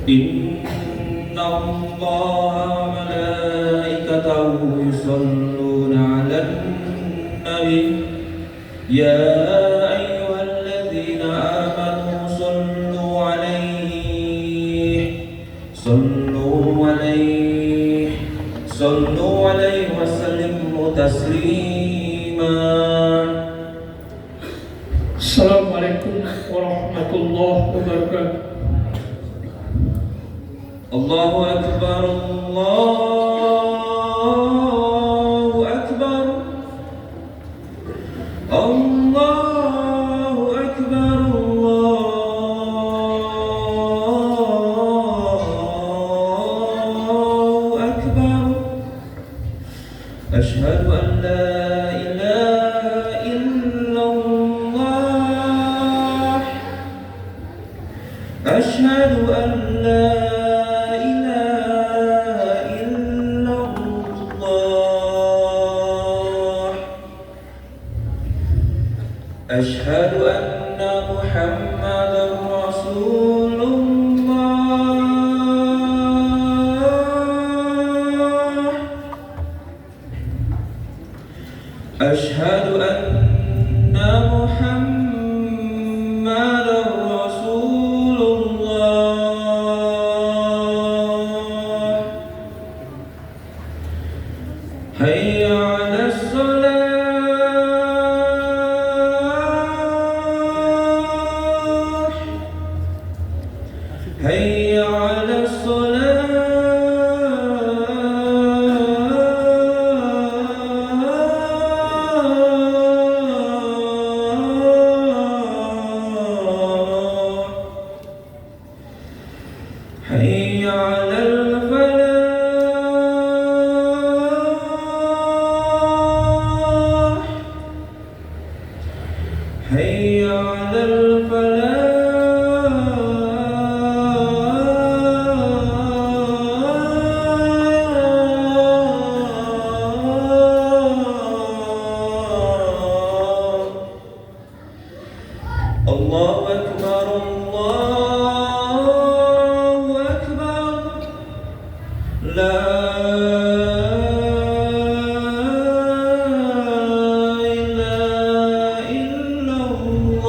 إن الله وملائكته يصلون على النبي يا أيها الذين آمنوا صلوا عليه وسلموا تسليما. Assalamualaikum warahmatullahi wabarakatuh. Allahu Akbar, Allahu Akbar, Allahu Akbar, Allahu Akbar. Asyhadu an la ilaha illallah, asyhadu an la أشهد أن محمدا رسول الله. أشهد أن محمدا رسول الله. حي على الصلاة. حي على الصلاة. حي على الفلاح. حي على الفلاح. الله أكبر، الله أكبر، لا إله إلا الله.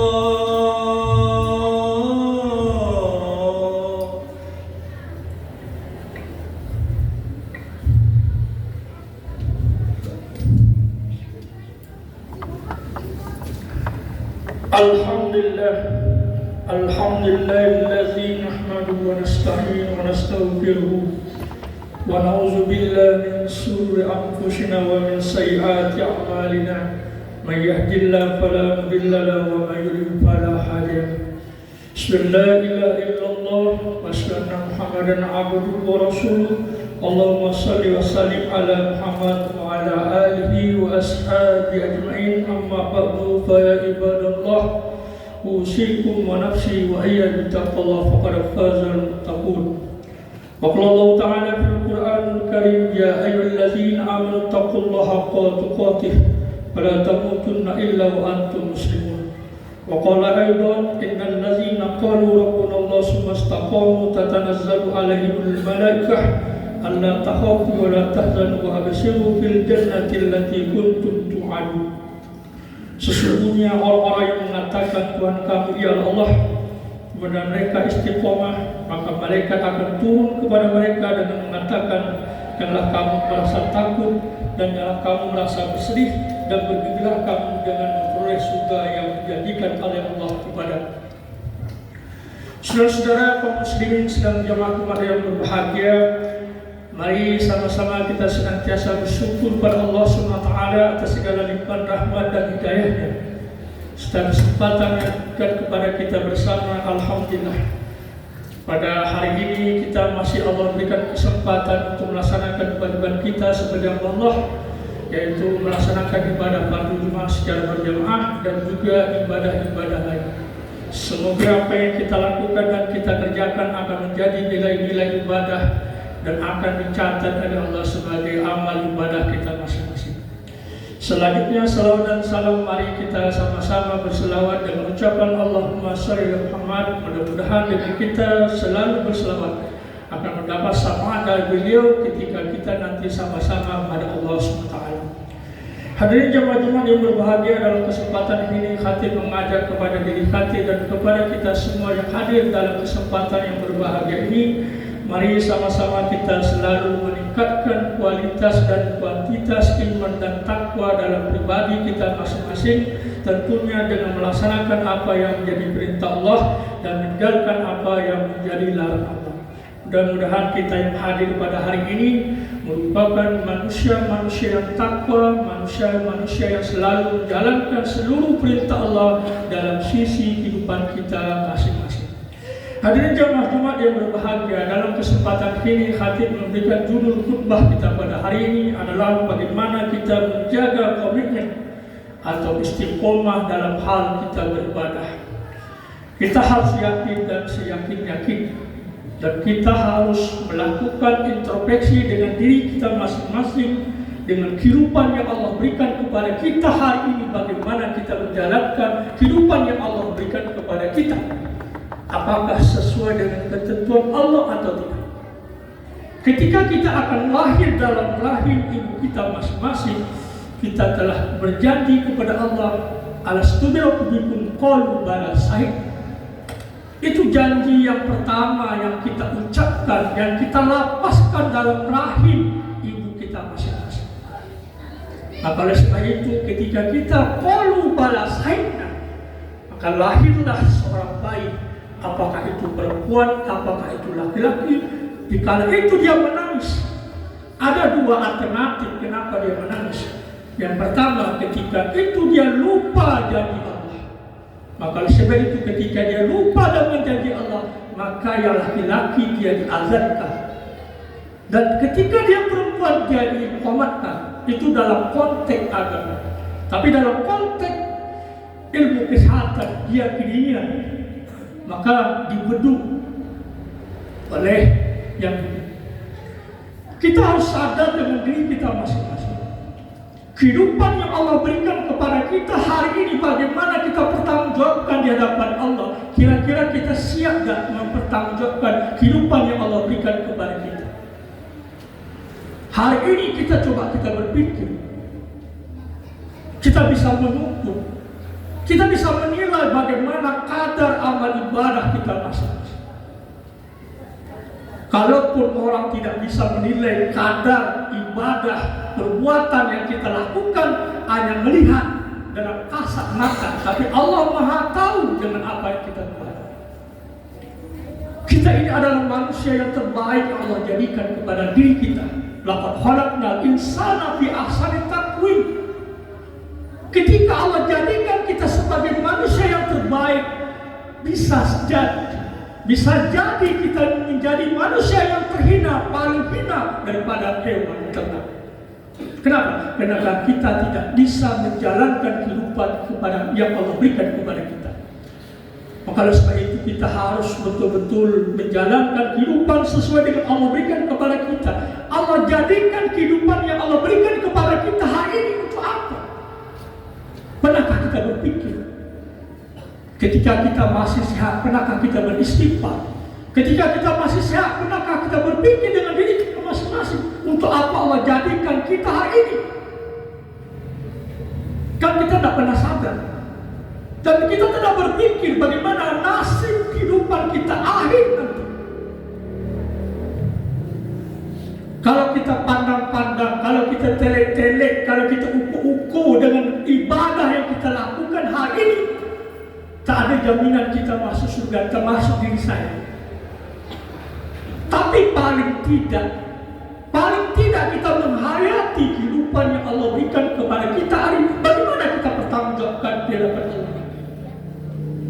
Alhamdulillah الذي نحمده ونستعينه ونستغفره ونعوذ بالله من شرور أنفسنا ومن سيئات أعمالنا من يهد الله فلا مضل له ومن يضلل فلا هادي له. أشهد أن لا إله إلا الله وأشهد أن محمدا عبده ورسوله. اللهم صل وسلم على محمد وعلى آله وأصحابه أجمعين. أما بعد فيا عباد الله أوصيكم ونفسي وإياكم بتقوى الله فقد فاز المتقون. وقال الله تعالى في القرآن الكريم يا أيها الذين آمنوا اتقوا الله حق تقاته ولا تموتن إلا وأنتم مسلمون. وقال أيضا إن الذين قالوا ربنا الله ثم استقاموا تتنزل عليهم الملائكة ألا تخافوا ولا تحزنوا وأبشروا في الجنة التي كنتم توعدون. Sesungguhnya orang-orang yang mengatakan Tuhan kami ialah Allah, kemudian mereka istiqomah, maka malaikat akan turun kepada mereka dengan mengatakan, janganlah kamu merasa takut dan janganlah kamu merasa bersedih, dan bergembiralah kamu dengan memperoleh surga yang dijanjikan oleh Allah kepada. Saudara-saudara kaum muslimin sedang jamaah Jumat yang berbahagia, mari sama-sama kita senantiasa bersyukur pada Allah SWT atas segala limpahan rahmat dan hidayahnya, serta kesempatan yang diberikan kepada kita bersama. Alhamdulillah, pada hari ini kita masih Allah berikan kesempatan untuk melaksanakan kewajiban kita sebagai Allah, yaitu melaksanakan ibadah fardu Jumat secara berjamaah dan juga ibadah-ibadah lain. Semoga apa yang kita lakukan dan kita kerjakan akan menjadi nilai-nilai ibadah dan akan dicatat oleh Allah sebagai amal ibadah kita masing-masing. Selanjutnya salawat dan salam mari kita sama-sama berselawat dengan ucapan Allahumma sholli ala Muhammad. Mudah-mudahan dengan kita selalu berselawat akan mendapat syafaat dari beliau ketika kita nanti sama-sama pada Allah SWT. Hadirin jemaah Jumat yang berbahagia, dalam kesempatan ini khatib mengajak kepada diri khatib dan kepada kita semua yang hadir dalam kesempatan yang berbahagia ini, mari sama-sama kita selalu meningkatkan kualitas dan kuantitas iman dan takwa dalam pribadi kita masing-masing, tentunya dengan melaksanakan apa yang menjadi perintah Allah dan meninggalkan apa yang menjadi larangan Allah. Mudah-mudahan kita yang hadir pada hari ini merupakan manusia-manusia yang takwa, manusia-manusia yang selalu menjalankan seluruh perintah Allah dalam sisi kehidupan kita masing-masing. Hadirin jemaah Jumat yang berbahagia, dalam kesempatan ini khatib memberikan judul khutbah kita pada hari ini adalah bagaimana kita menjaga komitmen atau istiqomah dalam hal kita beribadah. Kita harus yakin dan seyakin-yakin, dan kita harus melakukan introspeksi dengan diri kita masing-masing, dengan kehidupan yang Allah berikan kepada kita hari ini, bagaimana kita menjalankan kehidupan yang Allah berikan kepada kita. Apakah sesuai dengan ketentuan Allah atau tidak? Ketika kita akan lahir dalam rahim ibu kita masing-masing, kita telah berjanji kepada Allah, alastu birabbikum qalu bala syahid. Itu janji yang pertama yang kita ucapkan, yang kita lapaskan dalam rahim ibu kita masing-masing. Maka oleh sebab itu ketika kita qalu bala syahid, maka lahirlah seorang bayi. Apakah itu perempuan, apakah itu laki-laki. Dikala itu dia menangis, ada dua alternatif kenapa dia menangis. Yang pertama, ketika itu dia lupa janji Allah. Maka oleh sebab itu ketika dia lupa dengan janji Allah, maka yang laki-laki dia diazankan. Dan ketika dia perempuan dia diqomatkan. Itu dalam konteks agama. Tapi dalam konteks ilmu kesehatan dia kedinginan, maka dibedung oleh yang kita harus sadar dengan diri kita masing-masing. Kehidupan yang Allah berikan kepada kita hari ini, bagaimana kita pertanggungjawabkan di hadapan Allah. Kira-kira kita siap tak mempertanggungjawabkan kehidupan yang Allah berikan kepada kita? Hari ini kita berpikir, kita bisa mengukur, kita bisa menilai bagaimana kadar amal ibadah kita masing-masing. Kalaupun orang tidak bisa menilai kadar ibadah perbuatan yang kita lakukan, hanya melihat dalam kasat mata, tapi Allah Maha tahu dengan apa yang kita buat. Kita ini adalah manusia yang terbaik yang Allah jadikan kepada diri kita. Laqad khalaqnal insana fi ahsani taqwim. Ketika Allah jadikan kita sebagai manusia yang terbaik, bisa jadi kita menjadi manusia yang terhina, paling hina daripada hewan ternak. Kenapa? Karena kita tidak bisa menjalankan kehidupan kepada yang Allah berikan kepada kita. Maka oleh sebab itu kita harus betul-betul menjalankan kehidupan sesuai dengan Allah berikan kepada kita. Allah jadikan kehidupan yang Allah berikan kepada kita hari ini untuk apa? Pernahkah kita berpikir? Ketika kita masih sehat, pernahkah kita beristighfar? Ketika kita masih sehat, pernahkah kita berpikir dengan diri kita masing-masing, untuk apa Allah jadikan kita hari ini? Kan kita tidak pernah sadar. Dan kita tidak berpikir bagaimana nasib kehidupan kita akhir nanti. Kalau kita pandang-pandang, kalau kita telek-telek, kalau kita ukur-ukur dengan ibadah yang kita lakukan hari ini, tak ada jaminan kita masuk surga, termasuk diri saya. Tapi paling tidak kita menghayati kehidupan yang Allah berikan kepada kita hari ini. Bagaimana kita bertanggungjawabkan di hadapan Allah?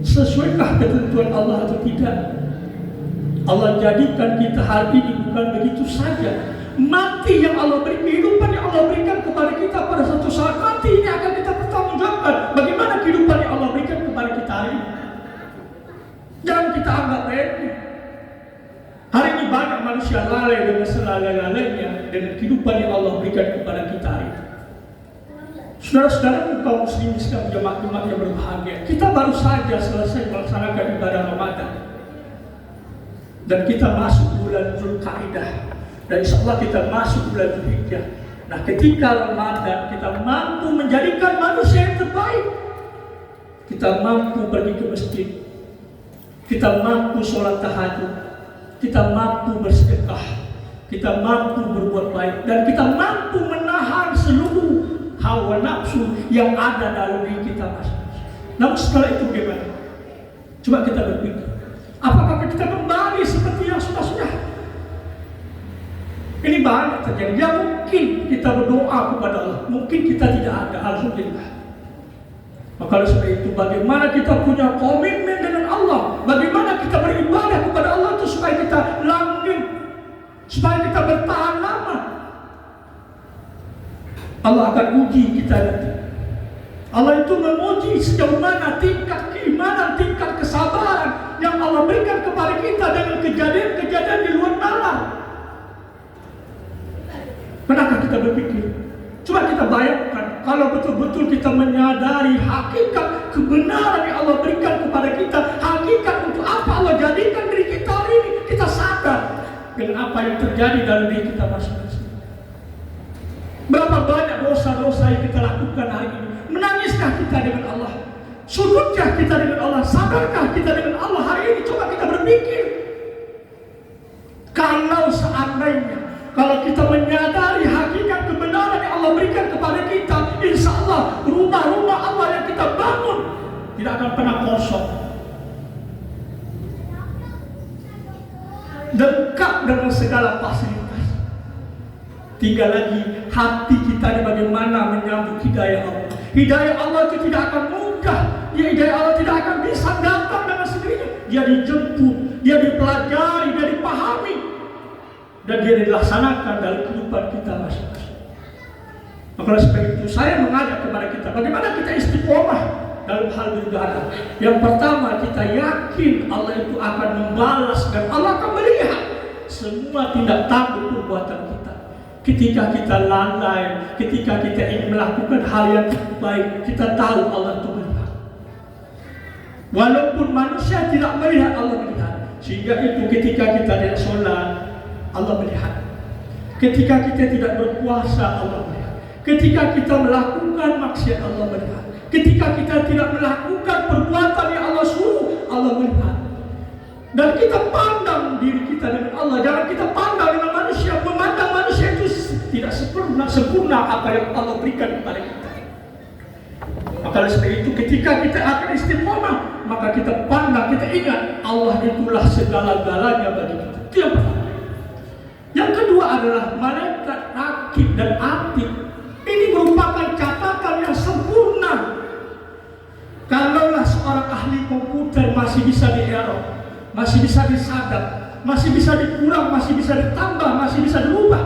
Sesuaikah ketentuan Allah atau tidak? Allah jadikan kita hari ini bukan begitu saja. Nanti yang Allah berikan, kehidupan yang Allah berikan kepada kita pada suatu saat nanti ini akan kita pertanggungjawabkan. Bagaimana kehidupan yang Allah berikan kepada kita hari ini? Jangan kita anggap remeh. Hari ini banyak manusia lalai dengan selalai-lalainya dengan kehidupan yang Allah berikan kepada kita hari ini. Saudara-saudara kaum muslimin sekalian, jemaat-jemaat yang berbahagia, kita baru saja selesai melaksanakan ibadah Ramadan dan kita masuk bulan Zulqa'dah dan insyaallah kita masuk bulan Dzulhijjah. Nah, ketika Ramadan kita mampu menjadikan manusia yang terbaik, kita mampu pergi ke masjid, kita mampu sholat tahajud, kita mampu bersedekah, kita mampu berbuat baik, dan kita mampu menahan seluruh hawa nafsu yang ada dalam diri kita masing-masing. Namun setelah itu bagaimana? Coba kita berpikir, apakah kita kembali seperti yang sudah-sudah? Ini banyak terjadi. Ya mungkin kita berdoa kepada Allah, mungkin kita tidak ada, alhamdulillah. Maka oleh sebab itu, bagaimana kita punya komitmen dengan Allah, bagaimana kita beribadah kepada Allah itu supaya kita langgeng, supaya kita bertahan lama. Allah akan uji kita nanti. Allah itu menguji sejauh mana tingkat keimanan, tingkat kesabaran yang Allah berikan kepada kita dengan kejadian-kejadian di luar nalar. Pernahkah kita berpikir? Coba kita bayangkan kalau betul-betul kita menyadari hakikat kebenaran yang Allah berikan kepada kita, hakikat untuk apa Allah jadikan diri kita hari ini, kita sadar dengan apa yang terjadi dalam diri kita masing-masing. Berapa banyak dosa-dosa yang kita lakukan hari ini? Menangiskah kita dengan Allah? Sujudkah kita dengan Allah? Sadarkah kita dengan Allah hari ini? Coba kita berpikir. Kalau seandainya, kalau kita menyadari hakikat kebenaran yang Allah berikan kepada kita, insya Allah rumah-rumah Allah yang kita bangun tidak akan pernah kosong. Lengkap dengan segala fasilitas. Tinggal lagi hati kita ini bagaimana menyambut hidayah Allah. Hidayah Allah itu tidak akan mudah. Hidayah Allah tidak akan bisa datang dengan sendirinya. Dia dijemput, dia dipelajari, dia dipahami, dan dia dilaksanakan dalam kehidupan kita masing-masing. Maka sebab itu saya mengajak kepada kita, bagaimana kita istiqomah dalam hal beribadah. Yang pertama, kita yakin Allah itu akan membalas dan Allah akan melihat semua tindak tanduk perbuatan kita. Ketika kita lalai, ketika kita ingin melakukan hal yang baik, kita tahu Allah itu melihat. Walaupun manusia tidak melihat, Allah melihat. Sehingga itu ketika kita tidak sholat, Allah melihat. Ketika kita tidak berpuasa, Allah melihat. Ketika kita melakukan maksiat, Allah melihat. Ketika kita tidak melakukan perbuatan yang Allah suruh, Allah melihat. Dan kita pandang diri kita dengan Allah. Jangan kita pandang dengan manusia. Memandang manusia itu tidak sempurna apa yang Allah berikan kepada kita. Maka oleh sebab itu, ketika kita akan istiqomah, maka kita pandang, kita ingat Allah itulah segala-galanya bagi kita. Itu yang pertama. Yang kedua adalah malaikat rakib dan atid. Ini merupakan catatan yang sempurna. Kalaulah seorang ahli komputer masih bisa di-error, masih bisa disadap, masih bisa dikurang, masih bisa ditambah, masih bisa dirubah.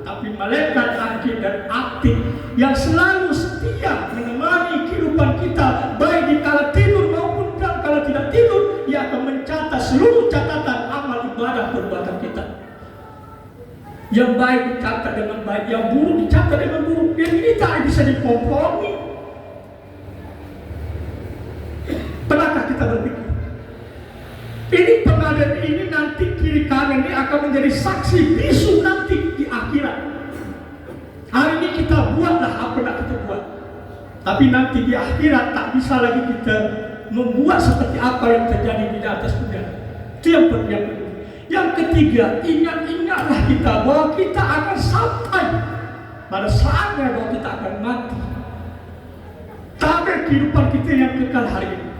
Tapi malaikat rakib dan atid yang selalu setia menemani kehidupan kita, baik di kala tidur maupun kala tidak tidur, dia akan mencatat seluruh catatan amal ibadah perbuatan kita. Yang baik dicatat dengan baik, yang buruk dicatat dengan buruk. Yang ini tak bisa dikompromi. Pernahkah kita berpikir? Ini pengadilan ini nanti kiri kanan ini akan menjadi saksi bisu nanti di akhirat. Hari ini kita buatlah apa yang kita buat, tapi nanti di akhirat tak bisa lagi kita membuat seperti apa yang terjadi di atas dunia. Itu yang kedua. Yang ketiga, ingat-ingatlah kita bahwa kita akan sampai pada saatnya bahwa kita akan mati. Tak ada kehidupan kita yang kekal hari ini.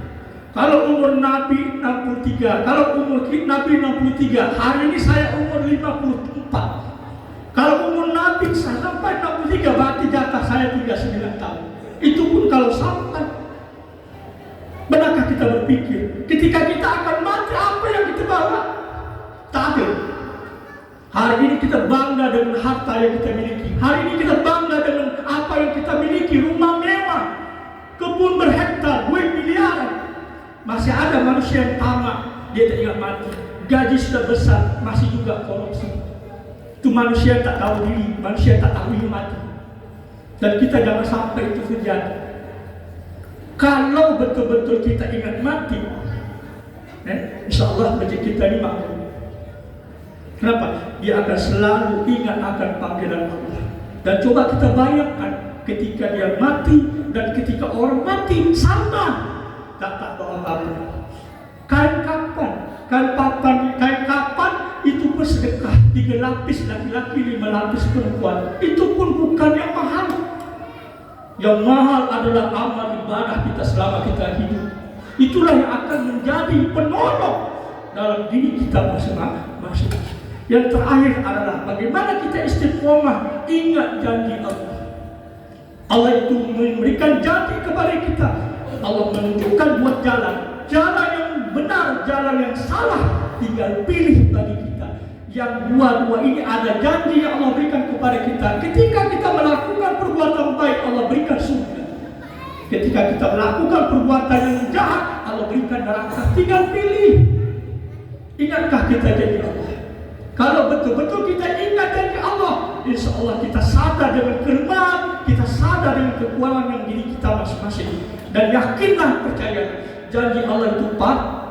Kalau umur Nabi 63, kalau umur Nabi 63, hari ini saya umur 54. Kalau umur Nabi sampai 63, berarti jatah saya 39 tahun. Itu pun kalau sampai. Benarkah kita berpikir, ketika kita akan mati, apa yang kita bawa? Tak ada. Hari ini kita bangga dengan harta yang kita miliki. Hari ini kita bangga dengan apa yang kita miliki. Rumah mewah, kebun berhektar, duit miliaran. Masih ada manusia yang tamak, dia tak ingat mati. Gaji sudah besar, masih juga korupsi. Itu manusia yang tak tahu diri, manusia yang tak tahu mati. Dan kita jangan sampai itu terjadi. Kalau betul-betul kita ingat mati, insya Allah masjid kita ini makmur. Kenapa? Dia akan selalu ingat akan panggilan Allah. Dan coba kita bayangkan ketika dia mati dan ketika orang mati sama, tak bawa apa-apa. Kain kapan itu pun sedekah 3 lapis laki-laki, 5 lapis perempuan. Itu pun bukan yang mahal. Yang mahal adalah amal ibadah kita selama kita hidup. Itulah yang akan menjadi penolong dalam diri kita masing-masing. Yang terakhir adalah bagaimana kita istiqomah ingat janji Allah. Allah itu memberikan janji kepada kita. Allah menunjukkan buat jalan yang benar, jalan yang salah, tinggal pilih bagi kita. Yang dua-dua ini ada janji yang Allah berikan kepada kita. Ketika kita melakukan perbuatan baik, Allah berikan surga. Ketika kita melakukan perbuatan yang jahat, Allah berikan neraka. Tinggal pilih. Ingatkah kita janji Allah? Kalau betul-betul kita ingat janji Allah, insya Allah kita sadar dengan kelemahan, kita sadar dengan kekurangan yang diri kita masing-masing. Dan yakinlah, percaya, janji Allah itu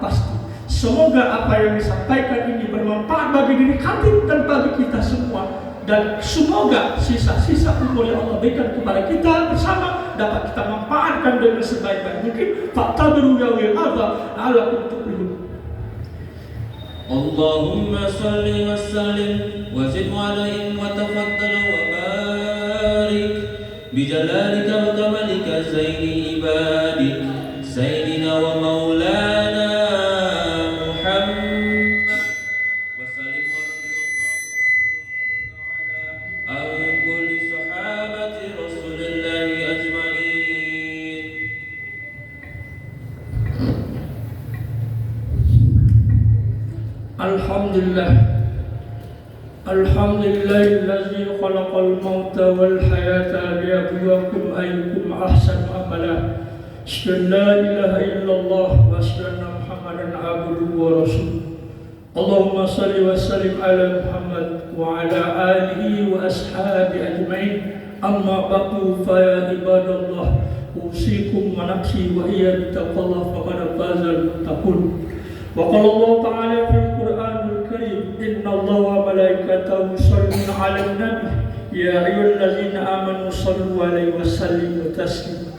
pasti. Semoga apa yang disampaikan ini bermanfaat bagi diri kami dan bagi kita semua. Dan semoga sisa-sisa umur yang Allah berikan kepada kita bersama dapat kita manfaatkan dengan sebaik-baik mungkin. Fa'tabiru ya ulil albab la'allakum tuflihun. Allahumma salli wa sallim wa zid wa alaihim wa tafaddal wa barik bijalalika wa kamalika zaini ibadik sayyidina wa maulana Muhammad wa sallim wa radiyallahu ta'ala an kulli sahabati rasulillahi ajma'in. Alhamdulillahillazi khalaqal mauta wal hayata liyabluwakum ayyukum ahsanu amala. Asyhadu an la ilaha illallah wa asyhadu anna Muhammadan abduhu wa rasuluh. Allahumma salli wa sallim ala Muhammad wa ala alihi wa ashabi ajma'in. Amma ba'du fa ya ibadallah, usikum wa nafsi wa iya bitaqallah faqad fazal muttaqun. Wa qala Allah ta'ala fil Qur'anil Karim, inna Allah wa malaikatahu yusholluna 'alan nabi ya ayyuhallazina amanu shallu 'alaihi wa sallimu taslima.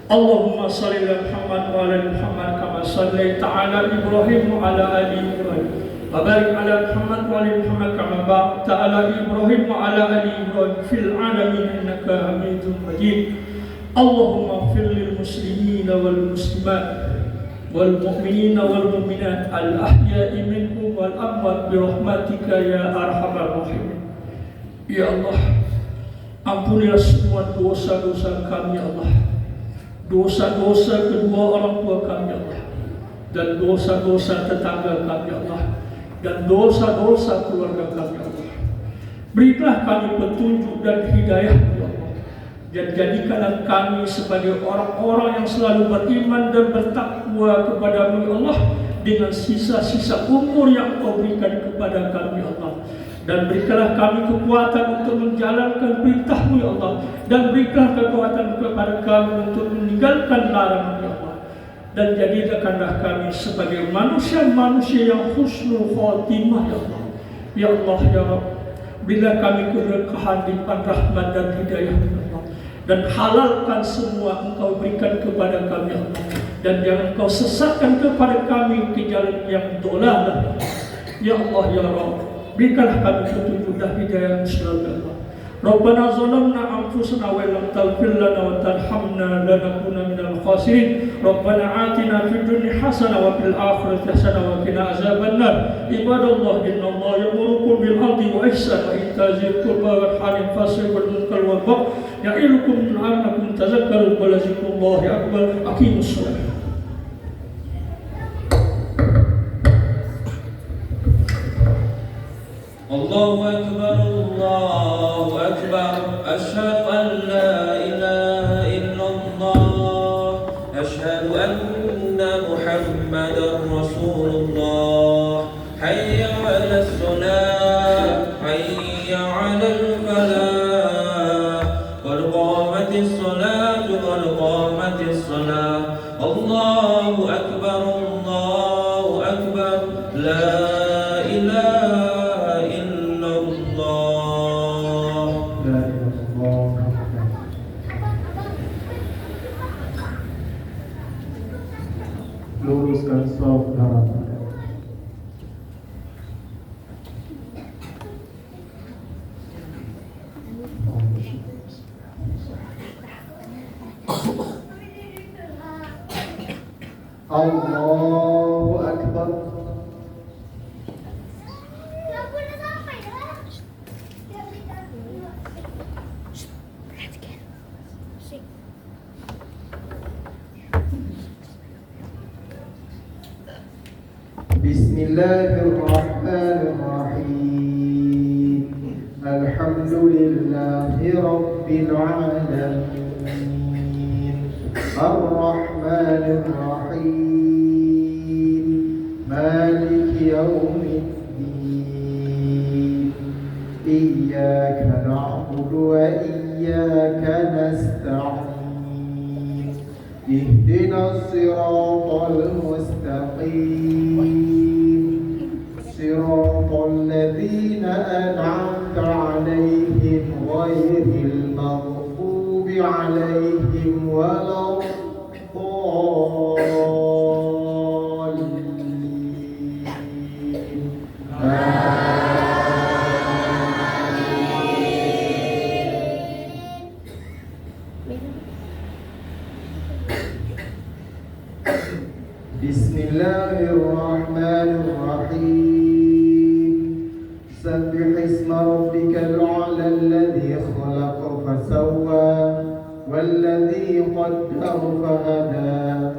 Allahumma shalli ala Muhammad wa ala Muhammad kama shallaita 'ala Ibrahim wa ala ali Ibrahim wa barik 'ala Muhammad wa ali Muhammad kama barakta 'ala Ibrahim wa ala ali Ibrahim fil 'alamin innaka Hamidum Majid. Allahumma ighfir lil muslimina wal muslimat wal mu'minina wal mu'minat al ahya'i minhum wal amwat bi rahmatika ya arhamar rahimin. Ya Allah, ampunilah semua dosa-dosa kami ya Allah, dosa-dosa kedua orang tua kami ya Allah, dan dosa-dosa tetangga kami ya Allah, dan dosa-dosa keluarga kami ya Allah. Berilah kami petunjuk dan hidayah ya Allah, dan jadikanlah kami sebagai orang-orang yang selalu beriman dan bertakwa kepada-Mu ya Allah, dengan sisa-sisa umur yang Kau berikan kepada kami ya Allah. Dan berikanlah kami kekuatan untuk menjalankan perintah-Mu ya Allah, dan berikanlah kekuatan kepada kami untuk meninggalkan larangan ya Allah. Dan jadikanlah kami sebagai manusia-manusia yang husnul khotimah ya Allah. Ya Allah ya Rabb, bila kami keberkahan limpahan rahmat dan hidayah ya Allah, dan halalkan semua Engkau berikan kepada kami ya Allah, dan jangan Engkau sesatkan kepada kami ke jalan yang dolalah ya Allah ya Rabb. Berikanlah kami petunjuk dan hidayah selalu ya Allah. Rabbana zalamna anfusana wa lam taghfir lana wa tarhamna lanakunanna minal khasirin. Rabbana atina fid dunya hasanah wa fil akhirati hasanah wa qina azabannar. Ibadallah, innallaha ya'murukum bil 'adli wa ihsan wa ita'i dzil qurba wal halim fasl wal munkar wal baghi ya'idukum la'allakum tadhakkarun wa lazikrullahi akbar. Aqimus shalah. Allahu akbar, Allahu akbar, asyhadu an la ilaha illallah, asyhadu anna Muhammadar Rasulullah. Hayya 'alas shalah, hayya 'alal falah, qad qamat لا إله إلا الله لا إله إلا الله. Luruskan shaf darah. Allahu Akbar. Bismillahirrahmanirrahim. Alhamdulillahi Rabbil alamin. Ar-Rahmanir Rahim. Maliki yaumiddin. Iyyaka na'budu wa iyyaka nasta'in. Ihdinas siratal mustaqim. صراط الذين أنعمت عليهم غير المغضوب عليهم ولا الضالين. Bismillahirrahmanirrahim. Sabbih isma rabbikal a'la alladhi khalaqa fasawwa walladhi qaddara fahada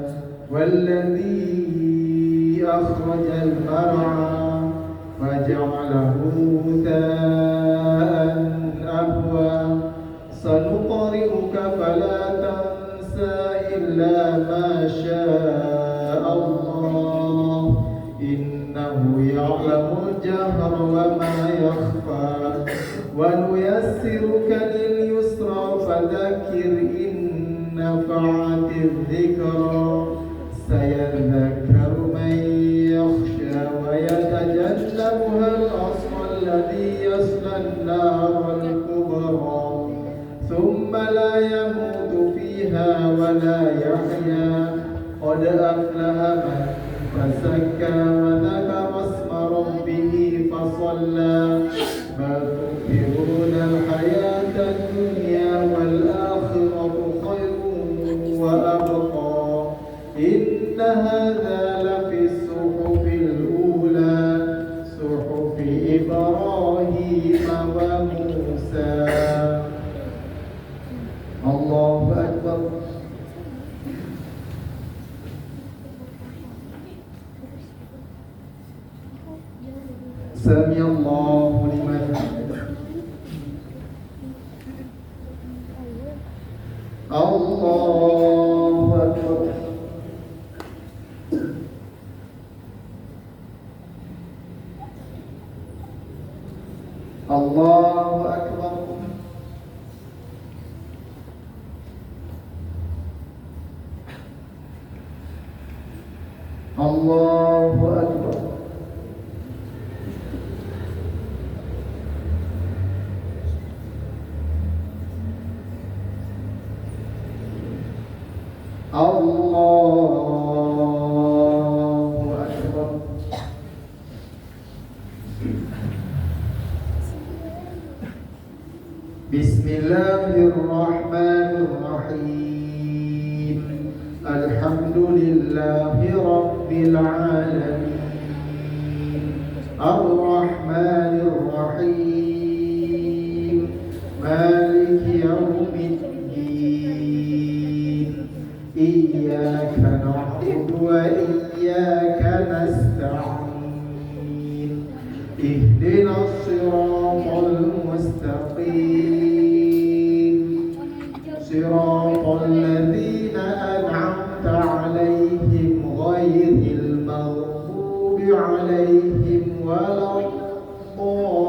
walladhi akhrajal mar'a faja'alahu ghutha'an ahwa sanuqri'uka fala tansa illa ma syaa Allah innahu ya'lamul jahra wa ma yakhfa wa nuyassiruka lil yusra fadhakkir in nafa'atiz dhikra sayadhakkaru man yakhsha wa yatajannabuha al-ashqa alladhi yasla an-nar al-kubra thumma la yamutu fiha wa la yahya qad aflaha man فزكى وذكر اسم ربه فصلى بل تؤثرون الحياة الدنيا والآخرة خير وأبقى إن هذا لفي الصحف الأولى صحف إبراهيم وموسى. الله أكبر. سمع الله لمن حمده. الله أكبر. الله أكبر. الله أكبر. الله أكبر. بسم الله الرحمن الرحيم. الحمد لله رب العالمين. الرحمن الرحيم. مالك يوم الدين. إياك نعبد وإياك نستعين. اهدنا الصراط المستقيم. صراط الذين أنعمت عليهم غير المغضوب عليهم ولا الضالين.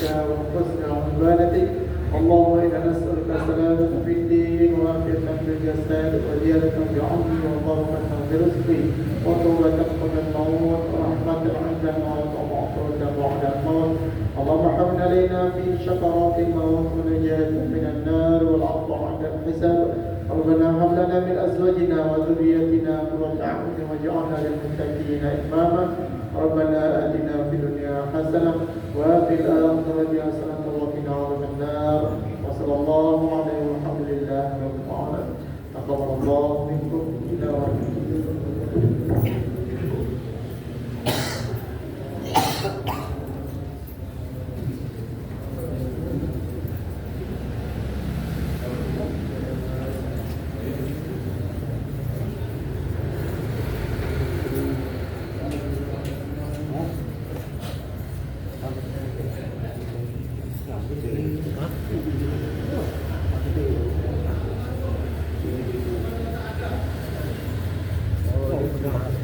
طاعتك وحسن عبادتك. اللهم إنا نسألك سلامة في الدين وعافية في الجسد وزيادة في عمري وبركة في رزقي وتوبة قبل الموت ورحمة عند الموت ومغفرة بعد الموت. اللهم حمل علينا في شكرات الموت ونجاة من النار والعفو عند الحساب. ربنا هب لنا من أزواجنا وذريتنا قرة أعين واجعلنا للمتقين إماما. ربنا آتنا في الدنيا حسنة وفي الآخرة حسنة وقنا عذاب النار. وصلى الله عليه والحمد لله رب العالمين. تقبل الله منكم إلى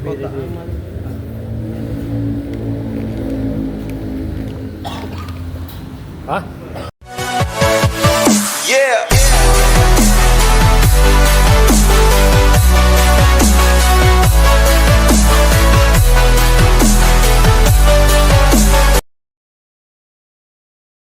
Kota aman.